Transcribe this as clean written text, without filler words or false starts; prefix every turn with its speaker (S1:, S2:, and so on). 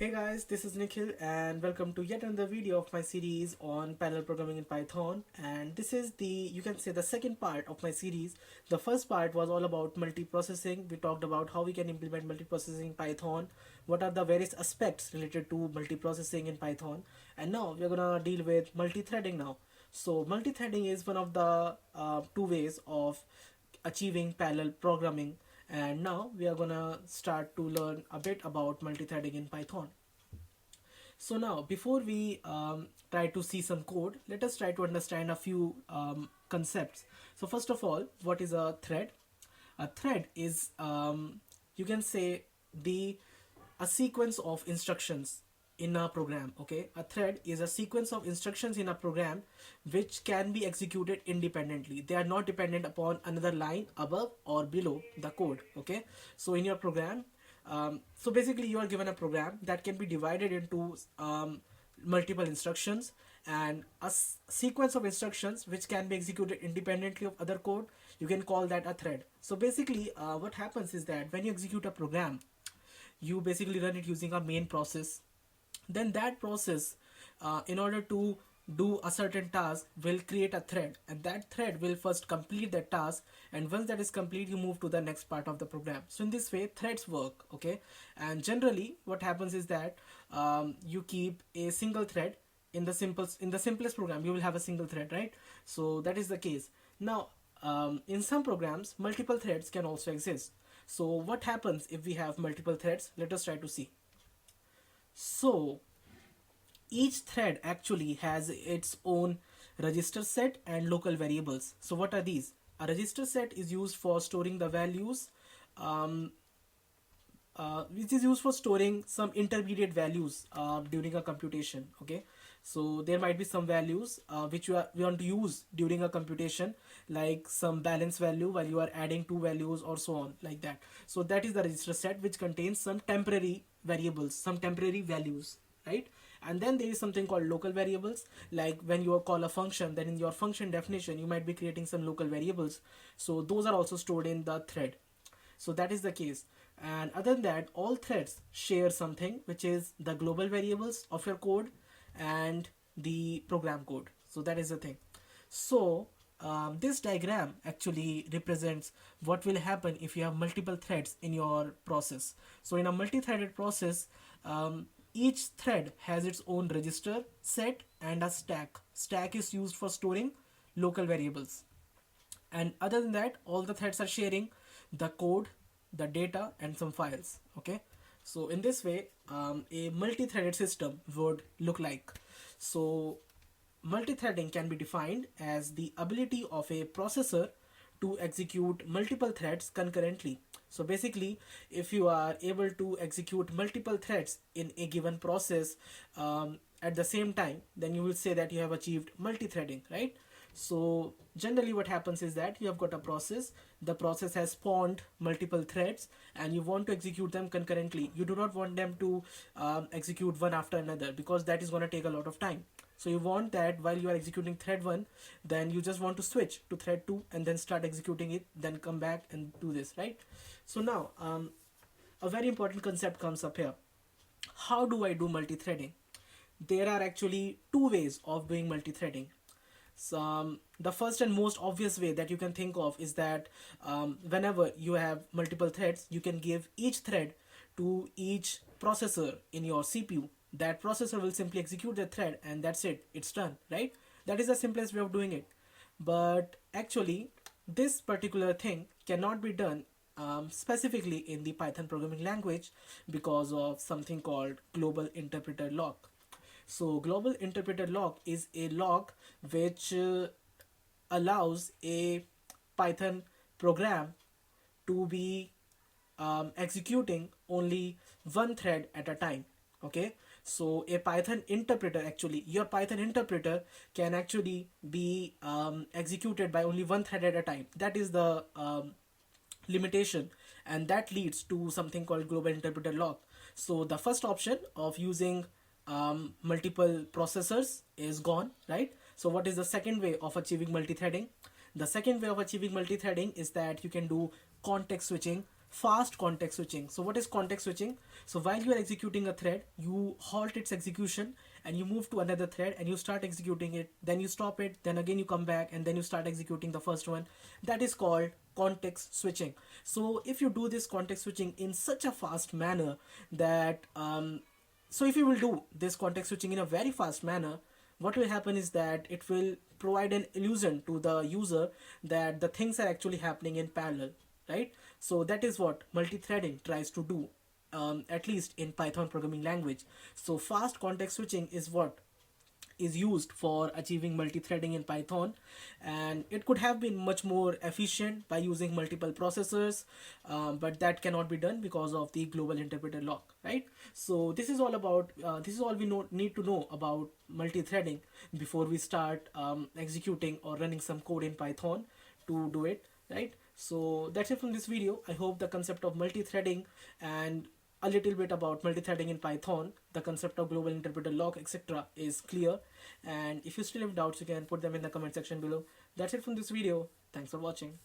S1: Hey guys, this is Nikhil and welcome to yet another video of my series on parallel programming in Python. And this is you can say the second part of my series. The first part was all about multiprocessing. We talked about how we can implement multiprocessing in Python, what are the various aspects related to multiprocessing in Python. And now we're gonna deal with multithreading now. So multithreading is one of the two ways of achieving parallel programming, and now we are gonna start to learn a bit about multithreading in Python. So now before we try to see some code, let us try to understand a few concepts. So first of all, what is a thread? A thread is you can say the a sequence of instructions in a program. Okay, a thread is a sequence of instructions in a program which can be executed independently. They are not dependent upon another line above or below the code. Okay, so in your program, so basically you are given a program that can be divided into multiple instructions and a sequence of instructions which can be executed independently of other code. You can call that a thread. So basically what happens is that when you execute a program, you basically run it using a main process. Then that process, in order to do a certain task, will create a thread, and that thread will first complete that task, and once that is complete you move to the next part of the program. So in this way threads work. Okay, and generally what happens is that you keep a single thread in the simplest program. You will have a single thread, right? So that is the case. Now in some programs multiple threads can also exist. So what happens if we have multiple threads? Let us try to see. So each thread actually has its own register set and local variables. So what are these? A register set is used for storing the values, um, which is used for storing some intermediate values during a computation. Okay, so there might be some values which we want to use during a computation, like some balance value while you are adding two values or so on, like that. So that is the register set which contains some temporary variables, some temporary values, right? And then there is something called local variables. Like when you call a function, then in your function definition you might be creating some local variables, so those are also stored in the thread. So that is the case. And other than that, all threads share something, which is the global variables of your code and the program code. So that is the thing. So this diagram actually represents what will happen if you have multiple threads in your process. So in a multi-threaded process, each thread has its own register set and a stack. Stack is used for storing local variables, and other than that all the threads are sharing the code, the data, and some files. Okay, so in this way a multi-threaded system would look like. So multi-threading can be defined as the ability of a processor to execute multiple threads concurrently. So basically if you are able to execute multiple threads in a given process at the same time, then you will say that you have achieved multi-threading, right? So generally what happens is that you have got a process, the process has spawned multiple threads and you want to execute them concurrently. You do not want them to execute one after another, because that is going to take a lot of time. So you want that while you are executing thread 1, then you just want to switch to thread 2 and then start executing it, then come back and do this, right? So now a very important concept comes up here. How do I do multi-threading? There are actually two ways of doing multi-threading. So, the first and most obvious way that you can think of is that whenever you have multiple threads, you can give each thread to each processor in your CPU. That processor will simply execute the thread and that's it, it's done, right? That is the simplest way of doing it. But actually this particular thing cannot be done specifically in the Python programming language because of something called global interpreter lock. So global interpreter lock is a lock which allows a Python program to be executing only one thread at a time. Okay, so a Python interpreter, actually your Python interpreter can actually be executed by only one thread at a time. That is the limitation, and that leads to something called global interpreter lock. So the first option of using multiple processors is gone, right? So what is the second way of achieving multi-threading? The second way of achieving multi-threading is that you can do context switching fast context switching. So what is context switching? So while you are executing a thread, you halt its execution and you move to another thread and you start executing it, then you stop it, then again you come back and then you start executing the first one. That is called context switching. So if you do this context switching in such a fast manner that so if you will do this context switching in a very fast manner, what will happen is that it will provide an illusion to the user that the things are actually happening in parallel, right? So that is what multi-threading tries to do, at least in Python programming language. So fast context switching is what is used for achieving multi-threading in Python, and it could have been much more efficient by using multiple processors, but that cannot be done because of the global interpreter lock, right? So this is all about this is all we need to know about multi-threading before we start executing or running some code in Python to do it, right? So that's it from this video. I hope the concept of multi-threading and a little bit about multi-threading in Python, the concept of global interpreter lock, etc. is clear. And if you still have doubts, you can put them in the comment section below. That's it from this video. Thanks for watching.